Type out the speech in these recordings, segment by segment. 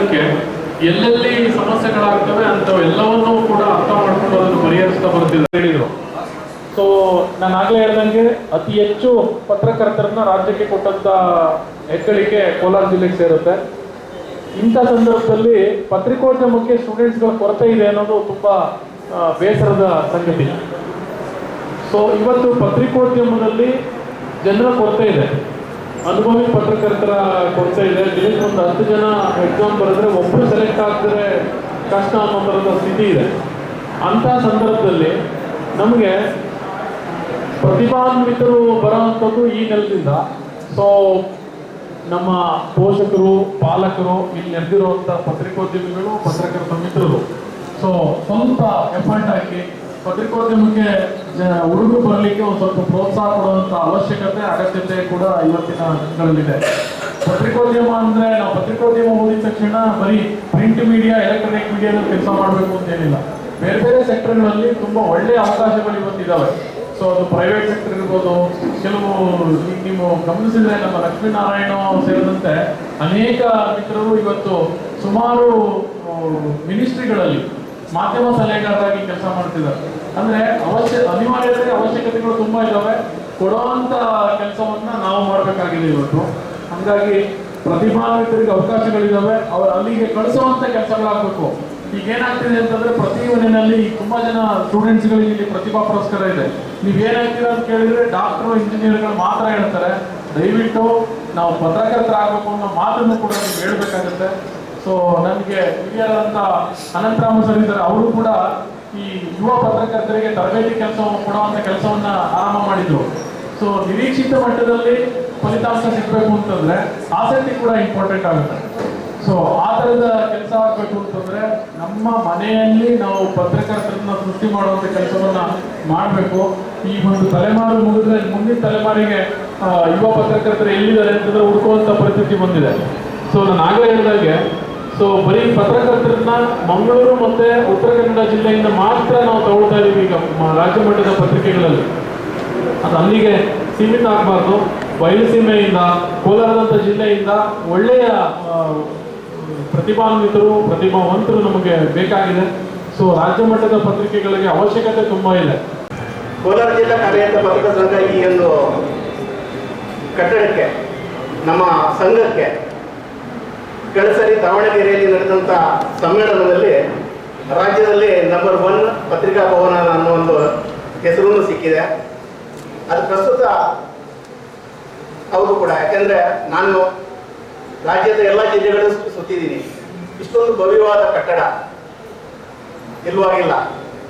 ಕಾಲಕ್ಕೆ ಎಲ್ಲೆಲ್ಲಿ ಸಮಸ್ಯೆಗಳಾಗ್ತವೆ ಎಲ್ಲವನ್ನೂ ಕೂಡ ಅರ್ಥ ಮಾಡ್ಕೊಂಡು ಅದನ್ನು ಪರಿಹರಿಸ್ತಾ ಬರ್ತಿದ್ದಾರೆ ಹೇಳಿದ್ರು. ಸೊ ನಾನು ಆಗ್ಲೇ ಹೇಳ್ದಂಗೆ ಅತಿ ಹೆಚ್ಚು ಪತ್ರಕರ್ತರನ್ನ ರಾಜ್ಯಕ್ಕೆ ಕೊಟ್ಟಂತ ಹೆಗ್ಗಳಿಕೆ ಕೋಲಾರ ಜಿಲ್ಲೆಗೆ ಸೇರುತ್ತೆ. ಇಂಥ ಸಂದರ್ಭದಲ್ಲಿ ಪತ್ರಿಕೋದ್ಯಮಕ್ಕೆ ಸ್ಟೂಡೆಂಟ್ಸ್ಗಳ ಕೊರತೆ ಇದೆ ಅನ್ನೋದು ತುಂಬಾ ಬೇಸರದ ಸಂಗತಿ. ಸೊ ಇವತ್ತು ಪತ್ರಿಕೋದ್ಯಮದಲ್ಲಿ ಜನರ ಕೊರತೆ ಇದೆ, ಅನುಭವಿ ಪತ್ರಕರ್ತರ ಕೊರತೆ ಇದೆ. ದಿನಕ್ಕೆ ಒಂದು 10 ಜನ ಎಕ್ಸಾಮ್ ಬರೆದ್ರೆ ಒಬ್ಬರು ಸೆಲೆಕ್ಟ್ ಆಗಿದ್ರೆ ಕಷ್ಟ ಅನ್ನೋ ಥರದ ಸ್ಥಿತಿ ಇದೆ. ಅಂಥ ಸಂದರ್ಭದಲ್ಲಿ ನಮಗೆ ಪ್ರತಿಭಾನ್ವಿತರು ಬರೋವಂಥದ್ದು ಈ ನೆಲದಿಂದ. ಸೊ ನಮ್ಮ ಪೋಷಕರು, ಪಾಲಕರು, ಇಲ್ಲಿ ನೆರೆದಿರುವಂಥ ಪತ್ರಿಕೋದ್ಯಮಿಗಳು, ಪತ್ರಕರ್ತ ಮಿತ್ರರು ಸೊ ಸ್ವಲ್ಪ ಎಫರ್ಟ್ ಹಾಕಿ ಪತ್ರಿಕೋದ್ಯಮಕ್ಕೆ ಹುಡುಗರು ಬರಲಿಕ್ಕೆ ಒಂದು ಸ್ವಲ್ಪ ಪ್ರೋತ್ಸಾಹ ಕೊಡುವಂಥ ಅವಶ್ಯಕತೆ, ಅಗತ್ಯತೆ ಕೂಡ ಇವತ್ತಿನ ದಿನಗಳಲ್ಲಿದೆ. ಪತ್ರಿಕೋದ್ಯಮ ಅಂದರೆ ನಾವು ಪತ್ರಿಕೋದ್ಯಮ ಓದಿದ ತಕ್ಷಣ ಬರೀ ಪ್ರಿಂಟ್ ಮೀಡಿಯಾ, ಎಲೆಕ್ಟ್ರಾನಿಕ್ ಮೀಡಿಯಾದಲ್ಲಿ ಕೆಲಸ ಮಾಡಬೇಕು ಅಂತೇನಿಲ್ಲ. ಬೇರೆ ಬೇರೆ ಸೆಕ್ಟರ್ಗಳಲ್ಲಿ ತುಂಬ ಒಳ್ಳೆಯ ಅವಕಾಶಗಳು ಇವತ್ತಿದ್ದಾವೆ. ಸೊ ಅದು ಪ್ರೈವೇಟ್ ಸೆಕ್ಟರ್ ಇರ್ಬೋದು, ಕೆಲವು ನೀವು ಗಮನಿಸಿದ್ರೆ ನಮ್ಮ ಲಕ್ಷ್ಮೀನಾರಾಯಣ ಸೇರಿದಂತೆ ಅನೇಕ ಮಿತ್ರರು ಇವತ್ತು ಸುಮಾರು ಮಿನಿಸ್ಟ್ರಿಗಳಲ್ಲಿ ಮಾಧ್ಯಮ ಸಲಹೆಗಾರರಾಗಿ ಕೆಲಸ ಮಾಡ್ತಿದ್ದಾರೆ. ಅಂದ್ರೆ ಅನಿವಾರ್ಯತೆ, ಅವಶ್ಯಕತೆಗಳು ತುಂಬಾ ಇದ್ದಾವೆ. ಕೊಡುವಂತ ಕೆಲಸವನ್ನ ನಾವು ಮಾಡಬೇಕಾಗಿದೆ ಇವತ್ತು. ಹಾಗಾಗಿ ಪ್ರತಿಭಾನ್ವಿತರಿಗೆ ಅವಕಾಶಗಳಿದ್ದಾವೆ, ಅವರು ಅಲ್ಲಿಗೆ ಕಳಿಸುವಂತ ಕೆಲಸಗಳಾಗಬೇಕು. ಈಗ ಏನಾಗ್ತಿದೆ ಅಂತಂದ್ರೆ ಪ್ರತಿ ಯೂನಿಯನ್ನಲ್ಲಿ ತುಂಬಾ ಜನ ಸ್ಟೂಡೆಂಟ್ಸ್ಗಳಿಗೆ ಇಲ್ಲಿ ಪ್ರತಿಭಾ ಪುರಸ್ಕಾರ ಇದೆ. ನೀವೇನಾಗ್ತೀರಾ ಅಂತ ಕೇಳಿದ್ರೆ ಡಾಕ್ಟರ್, ಇಂಜಿನಿಯರ್ಗಳು ಮಾತ್ರ ಹೇಳ್ತಾರೆ. ದಯವಿಟ್ಟು ನಾವು ಪತ್ರಕರ್ತರಾಗಬೇಕು ಅನ್ನೋ ಮಾತನ್ನು ಕೂಡ ನೀವು ಹೇಳ್ಬೇಕಾಗುತ್ತೆ. ಸೊ ನನಗೆ ಹಿರಿಯರಾದಂಥ ಅನಂತರಾಮ ಸರ್ ಇದ್ದಾರೆ, ಅವರು ಕೂಡ ಈ ಯುವ ಪತ್ರಕರ್ತರಿಗೆ ತರಬೇತಿ ಕೆಲಸವನ್ನು ಕೊಡುವಂಥ ಕೆಲಸವನ್ನ ಆರಂಭ ಮಾಡಿದ್ರು. ಸೊ ನಿರೀಕ್ಷಿತ ಮಟ್ಟದಲ್ಲಿ ಫಲಿತಾಂಶ ಸಿಗಬೇಕು ಅಂತಂದ್ರೆ ಆಸಕ್ತಿ ಕೂಡ ಇಂಪಾರ್ಟೆಂಟ್ ಆಗುತ್ತೆ. ಸೊ ಆ ಥರದ ಕೆಲಸ ಆಗಬೇಕು ಅಂತಂದ್ರೆ ನಮ್ಮ ಮನೆಯಲ್ಲಿ ನಾವು ಪತ್ರಕರ್ತರನ್ನ ಸೃಷ್ಟಿ ಮಾಡುವಂಥ ಕೆಲಸವನ್ನ ಮಾಡಬೇಕು. ಈ ಒಂದು ತಲೆಮಾರು ಮುಗಿದ್ರೆ ಮುಂದಿನ ತಲೆಮಾರಿಗೆ ಯುವ ಪತ್ರಕರ್ತರು ಎಲ್ಲಿದ್ದಾರೆ ಅಂತಂದ್ರೆ ಹುಡುಕುವಂಥ ಪರಿಸ್ಥಿತಿ ಬಂದಿದೆ. ಸೊ ನಾನು ಆಗಲೇ ಹೇಳಿದಾಗೆ ಸೊ ಬರೀ ಪತ್ರಕರ್ತರನ್ನ ಮಂಗಳೂರು ಮತ್ತೆ ಉತ್ತರ ಕನ್ನಡ ಜಿಲ್ಲೆಯಿಂದ ಮಾತ್ರ ನಾವು ತಗೊಳ್ತಾ ಇದೀವಿ ಈಗ ರಾಜ್ಯ ಮಟ್ಟದ ಪತ್ರಿಕೆಗಳಲ್ಲಿ. ಅದು ಅಲ್ಲಿಗೆ ಸೀಮಿತ ಆಗಬಾರ್ದು. ಬಯಲುಸೀಮೆಯಿಂದ, ಕೋಲಾರದಂಥ ಜಿಲ್ಲೆಯಿಂದ ಒಳ್ಳೆಯ ಪ್ರತಿಭಾನ್ವಿತರು, ಪ್ರತಿಭಾವಂತರು ನಮಗೆ ಬೇಕಾಗಿದೆ. ಸೊ ರಾಜ್ಯ ಮಟ್ಟದ ಪತ್ರಿಕೆಗಳಿಗೆ ಅವಶ್ಯಕತೆ ತುಂಬಾ ಇದೆ. ಕೋಲಾರ ಜಿಲ್ಲಾ ಕಾರ್ಯರತ ಪತ್ರಕರ್ತರ ಸಂಘ ಈ ಒಂದು ಕಟ್ಟಡಕ್ಕೆ, ನಮ್ಮ ಸಂಘಕ್ಕೆ ಕಳೆದ ಸರಿ ದಾವಣಗೆರೆಯಲ್ಲಿ ನಡೆದಂಥ ಸಮ್ಮೇಳನದಲ್ಲಿ ರಾಜ್ಯದಲ್ಲಿ ನಂಬರ್ 1 ಪತ್ರಿಕಾ ಭವನ ಅನ್ನೋ ಒಂದು ಹೆಸರನ್ನು ಸಿಕ್ಕಿದೆ. ಅದು ಪ್ರಸ್ತುತ ಅವರು ಕೂಡ, ಯಾಕೆಂದರೆ ನಾನು ರಾಜ್ಯದ ಎಲ್ಲ ಜಿಲ್ಲೆಗಳು ಸುತ್ತಿದ್ದೀನಿ, ಇಷ್ಟೊಂದು ಭವ್ಯವಾದ ಕಟ್ಟಡ ಇಲ್ವಾಗಿಲ್ಲ.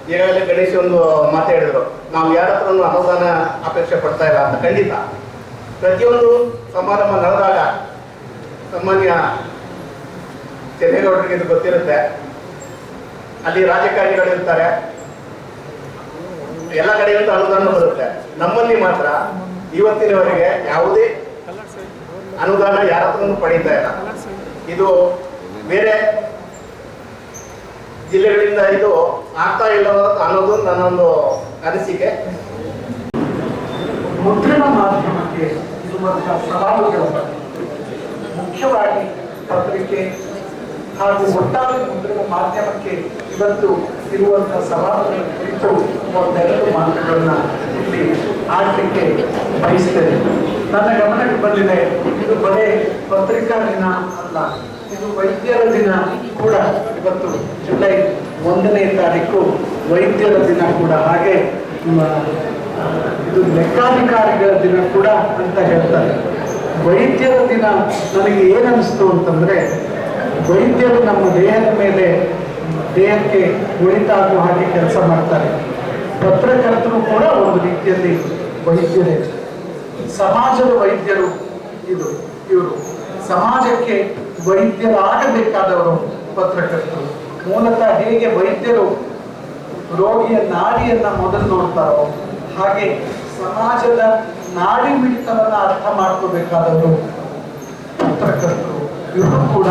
ಈಗಾಗಲೇ ಗಣೇಶ್ ಒಂದು ಮಾತು ಹೇಳಿದ್ರು, ನಾವು ಯಾರ ಹತ್ರನೂ ಅನುದಾನ ಅಪೇಕ್ಷೆ ಪಡ್ತಾ ಇಲ್ಲ ಅಂತ. ಖಂಡಿತ ಪ್ರತಿಯೊಂದು ಸಮಾರಂಭ ನಡೆದಾಗ ಸಾಮಾನ್ಯ ಚೆನ್ನೇಗೌಡರಿಗೆ ಇದು ಗೊತ್ತಿರುತ್ತೆ, ಅಲ್ಲಿ ರಾಜಕಾರಣಿಗಳಿರ್ತಾರೆ, ಎಲ್ಲ ಕಡೆಯಿಂದ ಅನುದಾನ ಬರುತ್ತೆ. ನಮ್ಮಲ್ಲಿ ಮಾತ್ರ ಇವತ್ತಿನವರೆಗೆ ಯಾವುದೇ ಅನುದಾನ ಯಾರ ಹತ್ರನೂ ಪಡೀತಾ ಇಲ್ಲ. ಇದು ಬೇರೆ ಜಿಲ್ಲೆಗಳಿಂದ ಇದು ಆಗ್ತಾ ಇಲ್ಲ ಅನ್ನೋದು ನನ್ನೊಂದು ಅನಿಸಿಕೆ. ಮುದ್ರಣ ಮಾಧ್ಯಮಕ್ಕೆ ಇರುವಂತಹ ಸವಾಲುಗಳ ಬಗ್ಗೆ, ಮುಖ್ಯವಾಗಿ ಪತ್ರಿಕೆ ಹಾಗೂ ಒಟ್ಟಾರೆ ಮುದ್ರಣ ಮಾಧ್ಯಮಕ್ಕೆ ಇವತ್ತು ಇರುವಂತಹ ಸವಾಲುಗಳ ಕುರಿತು ಒಂದೆರಡು ಮಾತುಗಳನ್ನ ಇಲ್ಲಿ ಆಡಲಿಕ್ಕೆ ಬಯಸ್ತೇನೆ. ನನ್ನ ಗಮನಕ್ಕೆ ಬಂದಿದೆ, ಇದು ಬರೀ ಪತ್ರಿಕಾ ದಿನ ಅಲ್ಲ, ಇದು ವೈದ್ಯರ ದಿನ ಕೂಡ. ಇವತ್ತು ಜುಲೈ 1ನೇ ತಾರೀಕು ವೈದ್ಯರ ದಿನ ಕೂಡ, ಹಾಗೆ ಇದು ಲೆಕ್ಕಾಧಿಕಾರಿಗಳ ದಿನ ಕೂಡ ಅಂತ ಹೇಳ್ತಾರೆ. ವೈದ್ಯರ ದಿನ ನನಗೆ ಏನನ್ನಿಸ್ತು ಅಂತಂದ್ರೆ, ವೈದ್ಯರು ನಮ್ಮ ದೇಹದ ಮೇಲೆ, ದೇಹಕ್ಕೆ ಒಳಿತಾಗುವ ಹಾಗೆ ಕೆಲಸ ಮಾಡ್ತಾರೆ. ಪತ್ರಕರ್ತರು ಕೂಡ ಒಂದು ರೀತಿಯಲ್ಲಿ ವೈದ್ಯರೇ, ಸಮಾಜದ ವೈದ್ಯರು. ಇವರು ಸಮಾಜಕ್ಕೆ ವೈದ್ಯರಾಗಬೇಕಾದವರು ಪತ್ರಕರ್ತರು. ಮೂಲತಃ ಹೇಗೆ ವೈದ್ಯರು ರೋಗಿಯ ನಾಡಿಯನ್ನ ಮೊದಲು ನೋಡ್ತಾರೋ, ಹಾಗೆ ಸಮಾಜದ ನಾಡಿ ಮಿಡಿತವನ್ನ ಅರ್ಥ ಮಾಡ್ಕೋಬೇಕಾದವರು ಪತ್ರಕರ್ತರು. ಇವರು ಕೂಡ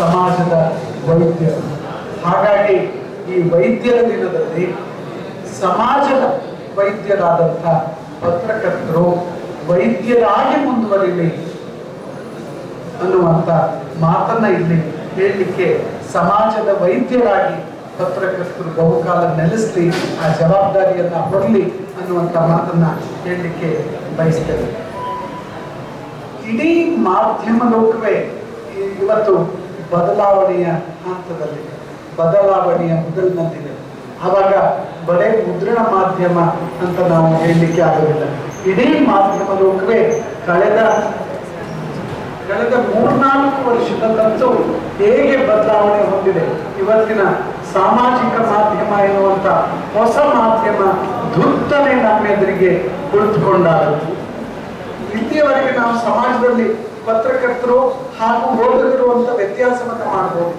ಸಮಾಜದ ವೈದ್ಯರು. ಹಾಗಾಗಿ ಈ ವೈದ್ಯರ ದಿನದಲ್ಲಿ ಸಮಾಜದ ವೈದ್ಯರಾದಂಥ ಪತ್ರಕರ್ತರು ವೈದ್ಯರಾಗಿ ಮುಂದುವರಿಲಿ ಅನ್ನುವಂಥ ಮಾತನ್ನ ಇಲ್ಲಿ ಹೇಳಲಿಕ್ಕೆ ಸಮಾಜದ ವೈದ್ಯರಾಗಿ ಪತ್ರಕರ್ತರು ಬಹುಕಾಲ ನೆಲೆಸಲಿ, ಆ ಜವಾಬ್ದಾರಿಯನ್ನು ಹೊರಲಿ ಅನ್ನುವಂಥ ಮಾತನ್ನ ಹೇಳಲಿಕ್ಕೆ ಬಯಸ್ತೇವೆ. ಇಡೀ ಮಾಧ್ಯಮ ಲೋಕವೇ ಇವತ್ತು ಬದಲಾವಣೆಯ ಹಂತದಲ್ಲಿ, ಬದಲಾವಣೆಯ ಮೊದಲಿನಲ್ಲಿದೆ. ಆವಾಗ ಬರೇ ಮುದ್ರಣ ಮಾಧ್ಯಮ ಅಂತ ನಾವು ಹೇಳಲಿಕ್ಕೆ ಆಗೋದಿಲ್ಲ. ಇಡೀ ಮಾಧ್ಯಮ ಲೋಕವೇ ಕಳೆದ 3-4 ವರ್ಷದಲ್ಲಂತೂ ಹೇಗೆ ಬದಲಾವಣೆ ಹೊಂದಿದೆ. ಇವತ್ತಿನ ಸಾಮಾಜಿಕ ಮಾಧ್ಯಮ ಎನ್ನುವಂಥ ಹೊಸ ಮಾಧ್ಯಮ ಧುರ್ತನೆ ನಮ್ಮ ಎದುರಿಗೆ ಕುಳಿತುಕೊಂಡಾಗುತ್ತೆ. ಇಲ್ಲಿಯವರೆಗೆ ನಾವು ಸಮಾಜದಲ್ಲಿ ಪತ್ರಕರ್ತರು ಹಾಗೂ ಓದುಗರು ಅಂತ ವ್ಯತ್ಯಾಸವನ್ನು ಮಾಡಬಹುದು.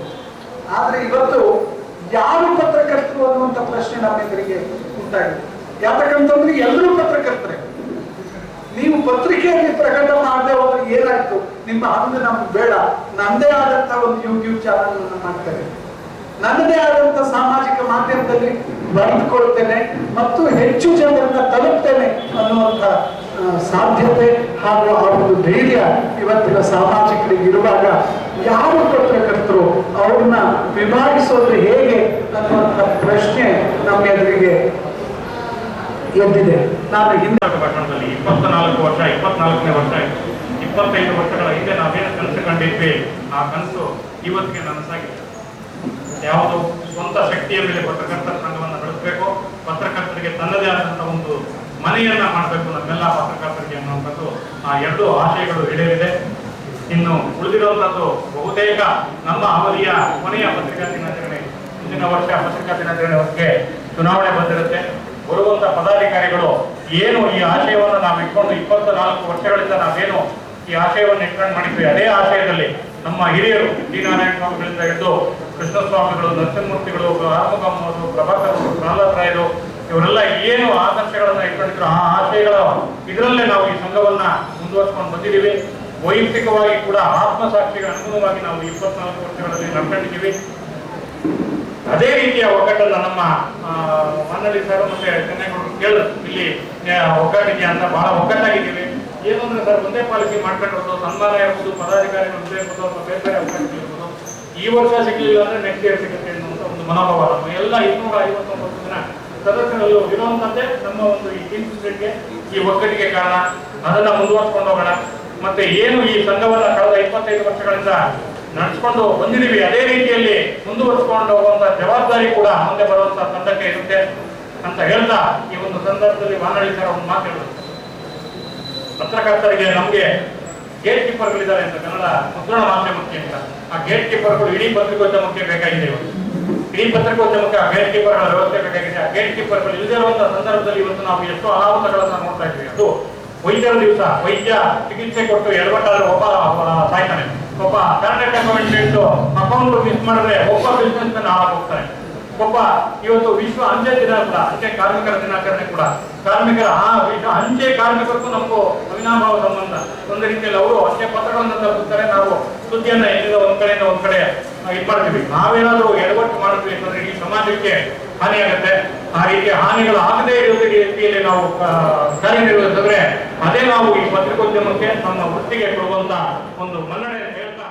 ಆದರೆ ಇವತ್ತು ಯಾರು ಪತ್ರಕರ್ತರು ಅನ್ನುವಂಥ ಪ್ರಶ್ನೆ ನಮ್ಮ ಎದುರಿಗೆ ಉಂಟಾಗಿದೆ. ಯಾಕಂತಂದ್ರೆ ಎಲ್ಲರೂ ಪತ್ರಕರ್ತರೆ. ನೀವು ಪತ್ರಿಕೆಯಲ್ಲಿ ಪ್ರಕಟ ಮಾಡದೆ ಹೋದ್ರೆ ಏನಾಯ್ತು, ನಿಮ್ಮ ಹಂಗ ನಮ್ಗೆ ಬೇಡ, ನಂದೇ ಆದಂತ ಒಂದು ಯೂಟ್ಯೂಬ್ ಚಾನಲ್ ಮಾಡ್ತೇನೆ, ನನ್ನದೇ ಆದಂತ ಸಾಮಾಜಿಕ ಮಾಧ್ಯಮದಲ್ಲಿ ಬರೆದುಕೊಳ್ತೇನೆ ಮತ್ತು ಹೆಚ್ಚು ಜನರನ್ನ ತಲುಪ್ತೇನೆ ಅನ್ನುವಂಥ ಸಾಧ್ಯತೆ ಹಾಗೂ ಆ ಒಂದು ಧೈರ್ಯ ಇವತ್ತಿನ ಸಾಮಾಜಿಕರಿಗೆ ಇರುವಾಗ ಯಾರು ಪತ್ರಕರ್ತರು ಅವ್ರನ್ನ ವಿಭಾಗಿಸೋದು ಹೇಗೆ ಅನ್ನುವಂಥ ಪ್ರಶ್ನೆ ನಮ್ಮ ಎದುರಿಗೆ ಎದ್ದಿದೆ. ನಾನು ಹಿಂದೆ ಪಟ್ಟಣದಲ್ಲಿ 24 ವರ್ಷ, 24ನೇ ವರ್ಷ, 25 ವರ್ಷಗಳ ಹಿಂದೆ ನಾವೇನು ಕನಸು ಕಂಡಿದ್ವಿ, ಆ ಕನಸು ಇವತ್ತಿಗೆ ನನಸಾಗಿದೆ. ಯಾವುದು ಸ್ವಂತ ಶಕ್ತಿಯ ಮೇಲೆ ಪತ್ರಕರ್ತರ ಸಂಘವನ್ನು ನಡೆಸಬೇಕು, ಪತ್ರಕರ್ತರಿಗೆ ತನ್ನದೇ ಆದಂತಹ ಒಂದು ಮನೆಯನ್ನ ಮಾಡಬೇಕು ನಮ್ಮೆಲ್ಲ ಪತ್ರಕರ್ತರಿಗೆ ಅನ್ನುವಂಥದ್ದು ಆ 2 ಆಶಯಗಳು ಈಡೇರಿದೆ. ಇನ್ನು ಉಳಿದಿರುವಂಥದ್ದು ಬಹುತೇಕ ನಮ್ಮ ಅವಧಿಯ ಕೊನೆಯ ಪತ್ರಿಕಾ ದಿನಾಚರಣೆ, ಮುಂದಿನ ವರ್ಷ ಪತ್ರಿಕಾ ದಿನಾಚರಣೆ ಹೊತ್ತಿಗೆ ಚುನಾವಣೆ ಬಂದಿರುತ್ತೆ. ಬರುವಂತ ಪದಾಧಿಕಾರಿಗಳು ಏನು ಈ ಆಶಯವನ್ನು ನಾವು ಇಟ್ಕೊಂಡು 24 ವರ್ಷಗಳಿಂದ ನಾವೇನು ಈ ಆಶಯವನ್ನು ಇಟ್ಕೊಂಡು ಮಾಡಿದ್ವಿ, ಅದೇ ಆಶಯದಲ್ಲಿ ನಮ್ಮ ಹಿರಿಯರು ಡಿ ನಾರಾಯಣ ಸ್ವಾಮಿಗಳಿಂದ ಹಿಡಿದು ಕೃಷ್ಣಸ್ವಾಮಿಗಳು, ನರಸಿಂಹಮೂರ್ತಿಗಳು, ಆರ್ಮುಗಮ್ಮವರು, ಪ್ರಭಾಕರರು, ಪ್ರಹ್ಲಾದ್ ರಾಯರು, ಇವರೆಲ್ಲ ಏನು ಆದರ್ಶಗಳನ್ನ ಇಟ್ಕೊಂಡಿದ್ರು ಆ ಆಶಯಗಳ ಇದರಲ್ಲೇ ನಾವು ಈ ಸಂಘವನ್ನ ಮುಂದುವರ್ಸ್ಕೊಂಡು ಬಂದಿದ್ದೀವಿ. ವೈಯಕ್ತಿಕವಾಗಿ ಕೂಡ ಆತ್ಮಸಾಕ್ಷಿಗೆ ಅನುಗುಣವಾಗಿ ನಾವು 24 ವರ್ಷಗಳಲ್ಲಿ ನಡ್ಕೊಂಡಿದ್ದೀವಿ. ಅದೇ ರೀತಿಯ ಒಗ್ಗಟ್ಟನ್ನ ನಮ್ಮ ಮನ್ನಳ್ಳಿ ಸರ್ ಮತ್ತೆ ಚೆನ್ನೈಗೌಡರು ಕೇಳಿದ್ರು, ಇಲ್ಲಿ ಒಗ್ಗಟ್ಟಿದೆಯಾ ಅಂತ. ಬಹಳ ಒಗ್ಗಟ್ಟಾಗಿದ್ದೀವಿ. ಏನು ಅಂದ್ರೆ ಸರ್, ಒಂದೇ ಪಾಲಿಸಿ ಮಾಡ್ಕೊಂಡಿರೋದು, ಸನ್ಮಾನ ಇರ್ಬೋದು, ಪದಾಧಿಕಾರಿಗಳು ಇರ್ಬೋದು, ಅಥವಾ ಬೇರೆ ಬೇರೆ ಅವಕಾಶ ಇರ್ಬೋದು, ಈ ವರ್ಷ ಸಿಗಲಿಲ್ಲ ಅಂದ್ರೆ ನೆಕ್ಸ್ಟ್ ಇಯರ್ ಸಿಗುತ್ತೆ ಅನ್ನುವಂಥ ಒಂದು ಮನೋಭಾವ ನಮ್ಮ ಎಲ್ಲ 259 ಜನ ಸದಸ್ಯರಲ್ಲೂ ಇರುವಂತದ್ದೇ ನಮ್ಮ ಒಂದು ಈ ಟೀಮ್ ಸ್ಪಿರಿಟ್ಗೆ, ಈ ಒಗ್ಗಟ್ಟಿಗೆ ಕಾರಣ. ಅದನ್ನ ಮುಂದುವರ್ಸ್ಕೊಂಡು ಹೋಗೋಣ. ಮತ್ತೆ ಏನು ಈ ಸಂಘವನ್ನ ಕಳೆದ 25 ವರ್ಷಗಳಿಂದ ನಡೆಸ್ಕೊಂಡು ಬಂದಿದ್ದೀವಿ, ಅದೇ ರೀತಿಯಲ್ಲಿ ಮುಂದುವರಿಸಿಕೊಂಡು ಹೋಗುವಂತ ಜವಾಬ್ದಾರಿ ಕೂಡ ಮುಂದೆ ಬರುವಂತ ತಂಡಕ್ಕೆ ಇರುತ್ತೆ ಅಂತ ಹೇಳ್ತಾ, ಈ ಒಂದು ಸಂದರ್ಭದಲ್ಲಿ ವಾನಳ್ಳಿ ಸರ್ ಒಂದು ಮಾತು ಹೇಳಿದ್ರು, ಪತ್ರಕರ್ತರಿಗೆ ನಮ್ಗೆ ಗೇಟ್ ಕೀಪರ್ಗಳಿದ್ದಾರೆ ಅಂತ, ಕನ್ನಡ ಮುದ್ರಣ ಮಾಧ್ಯಮಕ್ಕೆ ಅಂತ. ಆ ಗೇಟ್ ಕೀಪರ್ಗಳು ಇಡೀ ಪತ್ರಿಕೋದ್ಯಮಕ್ಕೆ ಬೇಕಾಗಿದೆ. ಇಡೀ ಪತ್ರಿಕೋದ್ಯಮಕ್ಕೆ ಆ ಗೇಟ್ ಕೀಪರ್ಗಳ ವ್ಯವಸ್ಥೆ ಬೇಕಾಗಿದೆ. ಆ ಗೇಟ್ ಕೀಪರ್ಗಳು ಇಲ್ಲದೇ ಇರುವಂತಹ ಸಂದರ್ಭದಲ್ಲಿ ಇವತ್ತು ನಾವು ಎಷ್ಟು ಅನಾಹುತಗಳನ್ನ ನೋಡ್ತಾ ಇದ್ವಿ. ಅದು ವೈದ್ಯರ ದಿವಸ, ವೈದ್ಯ ಚಿಕಿತ್ಸೆ ಕೊಟ್ಟು ಎಡವಟ್ಟಾದ್ರೆ ಒಬ್ಬ ಸಾಯ್ತಾನೆ, ಒಬ್ಬ ಕರ್ನಾಟಕ ಗವರ್ಮೆಂಟ್ ಅಕೌಂಟ್ ಮಿಸ್ ಮಾಡಿದ್ರೆ ಒಬ್ಬ ಬಿಸ್ನೆಸ್ ಮ್ಯಾನ್ ಹೋಗ್ತಾನೆ, ಒಬ್ಬ ಇವತ್ತು ವಿಶ್ವ ಅಂಚೆ ದಿನ ಕೂಡ, ಅಂಚೆ ಕಾರ್ಮಿಕರ ದಿನಾಚರಣೆ ಕೂಡ, ಕಾರ್ಮಿಕರ ಅಂಚೆ ಕಾರ್ಮಿಕರಿಗೂ ನಮಗೂ ಅವಿನಾಭಾವ ಸಂಬಂಧ. ಒಂದು ರೀತಿಯಲ್ಲಿ ಅವರು ಅಂಚೆ ಪತ್ರಗಳನ್ನು ತಲುಪುತ್ತಾರೆ, ನಾವು ಸುದ್ದಿಯನ್ನ ಎಲ್ಲಿಂದ ಒಂದ್ ಕಡೆಯಿಂದ ಒಂದ್ ಕಡೆ ಇದು ಮಾಡ್ತೀವಿ. ನಾವೇನಾದ್ರೂ ಎಡವಟ್ಟು ಮಾಡಿದ್ವಿ ಅಂತಂದ್ರೆ ಈ ಸಮಾಜಕ್ಕೆ ಹಾನಿಯಾಗುತ್ತೆ. ಆ ರೀತಿಯ ಹಾನಿಗಳು ಆಗದೇ ಇರುವ ರೀತಿಯಲ್ಲಿ ನಾವು ಕಾರ್ಯನಿರ್ವಹಿಸಿದ್ರೆ ಅದೇ ನಾವು ಈ ಪತ್ರಿಕೋದ್ಯಮಕ್ಕೆ ನಮ್ಮ ವೃತ್ತಿಗೆ ಕೊಡುವಂತ ಒಂದು ಮನ್ನಣೆ ಹೇಳ್ತಾ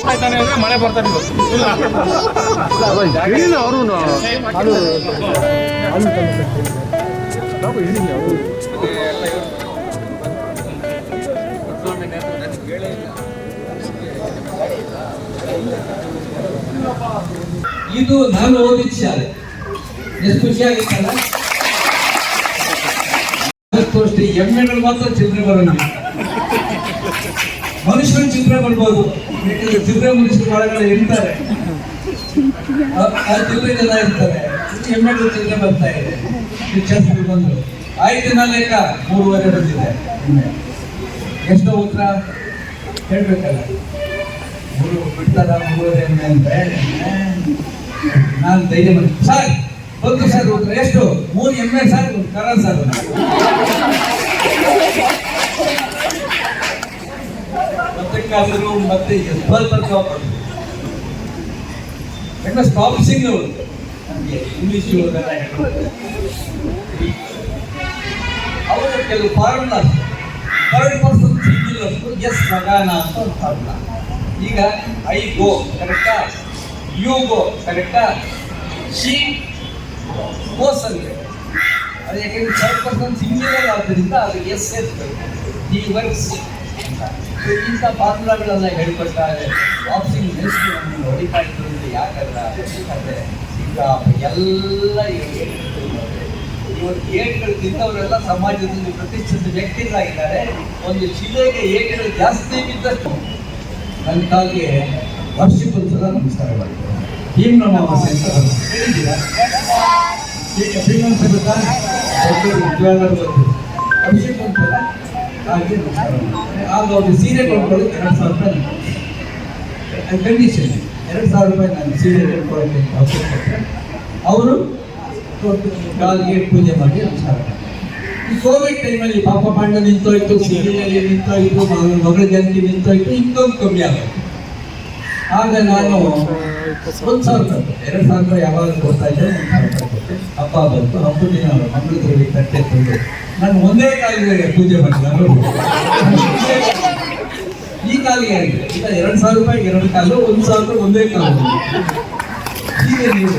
ಆಯ್ತಾನೆ ಅಂದ್ರೆ ಮಳೆ ಬರ್ತಾ ಇದು ನಾನು ಓದಿದ ಶಾಲೆ. ಎಷ್ಟು ಖುಷಿ ಆಗಿತ್ತಲ್ಲ. ಅಷ್ಟೇ ಎಮ್ಮೆಗಳು ಮಾತ್ರ ಚಿತ್ರ ಬರೋದಿಲ್ಲ. ಮನುಷ್ಯರ ಚಿತ್ರ ಬರ್ಬೋದು, ಯಾಕಂದ್ರೆ ಚಿತ್ರ ಮನುಷ್ಯರು ಒಳಗಡೆ ಇರ್ತಾರೆ, ಆ ಚಿತ್ರ ಜನ ಇರ್ತಾರೆ. ಎಮ್ಮೆಗಳು ಚಿತ್ರ ಬರ್ತಾ ಇದೆ. ಪಿಕ್ಚರ್ಸ್ ಬಂದು 5 ದಿನ ಲೆಕ್ಕ 3.5 ಬಂದಿದೆ. ಎಷ್ಟೋ ಉತ್ತರ ಹೇಳ್ಬೇಕಲ್ಲ. 3 ಬಿಡ್ತಾರ 3.5 ಎಮ್ಮೆ ಅಂದ್ರೆ ನಾನು ಧೈರ್ಯ ಮಾಡಿ ಸರ್ ಬಂತು ಸರ್ ಉತ್ತರ ಎಷ್ಟು 3 ಎಮ್ಮೆ ಸರ್ ಕರ ಸರ್. ಮತ್ತೆ ಸ್ವಲ್ಪ ಸ್ಟಾಪ್ಸಿಂಗ್ ನಮಗೆ ಇಂಗ್ಲಿಷ್ ಅವರು ಕೆಲವು formulas 3rd person singular S ಮಗಾನ ಅಂತ ಒಂದು ಫಾರ್ಮುಲಾ. ಈಗ ಐ ಗೋ ಕರೆಕ್ಟಾ, ಯು ಗೋ ಕರೆಕ್ಟಾ, ಶಿ ಗೋಸ್ ಅಂದ್ರೆ ಅದು ಯಾಕೆಂದ್ರೆ 3rd ಪರ್ಸನ್ ಸಿಂಗ್ಯುಲರ್ ಆದ್ದರಿಂದ ಅದು ಎಸ್ ಸೇರ್ಬೇಕು. ಹಿ ವರ್ಕ್ಸ್ ಇಂಥ ಫಾರ್ಮುಲಾಗಳೆಲ್ಲ ಹೇಳ್ಕೊಟ್ಟಾರೆ. ಬಾಕ್ಸಿಂಗ್ ನೆಕ್ಸ್ಟ್ ನಮ್ಮನ್ನು ಹೊಡಿತಾ ಇದ್ರು ಅಂದರೆ ಯಾಕಂದ್ರೆ ಅಂದರೆ ಎಲ್ಲ ಇವತ್ತು ಏಟ್ಗಳು ತಿಂದವರೆಲ್ಲ ಸಮಾಜದಲ್ಲಿ ಪ್ರತಿಷ್ಠಿತ ವ್ಯಕ್ತಿಗಳಾಗಿದ್ದಾರೆ. ಒಂದು ಶಿಲೆಗೆ ಏಟ್ಗಳು ಜಾಸ್ತಿ ಬಿದ್ದಷ್ಟು ನನ್ನ ಕಾಲಿಗೆ ವರ್ಷಕ್ಕೊಂದ್ಸಲ ನಮಸ್ಕಾರ ಮಾಡ್ತಾರೆ. ಭೀಮ್ ಅಮಾವಾಸ್ಯೆ ಅಂತ ಹೇಳಿದ್ದೀರಾ? ಭೀಮಂಸ ಗೊತ್ತಾ? ವರ್ಷಕ್ಕೊಂದ್ಸಲ ಹಾಗೆ ನಮಸ್ಕಾರ ಮಾಡ್ತಾರೆ. ಆಗ ಅವರು ಸೀರೆ ಕೊಂಡ್ಕೊಳ್ಳೋದು 2,000 ರೂಪಾಯಿ ಕಂಡೀಷನ್. 2,000 ರೂಪಾಯಿ ನಾನು ಸೀರೆ ಕೊಂಡ್ಕೊಳ್ಳೋಕ್ಕೆ ಅವಕಾಶ ಕೊಟ್ಟರೆ ಅವರು ಕಾಲಿಗೆ ಪೂಜೆ ಮಾಡಿ ನಮಸ್ಕಾರ ಮಾಡ್ತಾರೆ. ಈ ಕೋವಿಡ್ ಟೈಮಲ್ಲಿ ಪಾಪ ಪಾಂಡ ನಿಂತೋಯ್ತು, ಸೀರೆಯಲ್ಲಿ ನಿಂತೋಯ್ತು, ಮಗಳ ಜಯಂತಿ ನಿಂತೋಯ್ತು, ಇನ್ಕಮ್ ಕಮ್ಮಿ ಆಗೋದು. ಆಗ ನಾನು 1,000 ರೂಪಾಯಿ 2,000 ರೂಪಾಯಿ ಯಾವಾಗ ಕೊಡ್ತಾ ಇದ್ದೆ. 1,000 ರೂಪಾಯಿ ಕೊಟ್ಟೆ. ಹಬ್ಬ ಬಂತು, ಹಬ್ಬದ ದಿನ ಮಂಗಳೂರಲ್ಲಿ ತಟ್ಟೆ ತಂದು ನಾನು ಒಂದೇ ಕಾಲಿಗೆ ಪೂಜೆ ಮಾಡಿಲ್ಲ. ಈ ಕಾಲಿಗೆ ಆಗಿದೆ. ಈಗ 2,000 ರೂಪಾಯಿ 2 ಕಾಲು, 1,000 ರೂಪಾಯಿ ಒಂದೇ ಕಾಲು. ಹೀಗೆ ನೀವು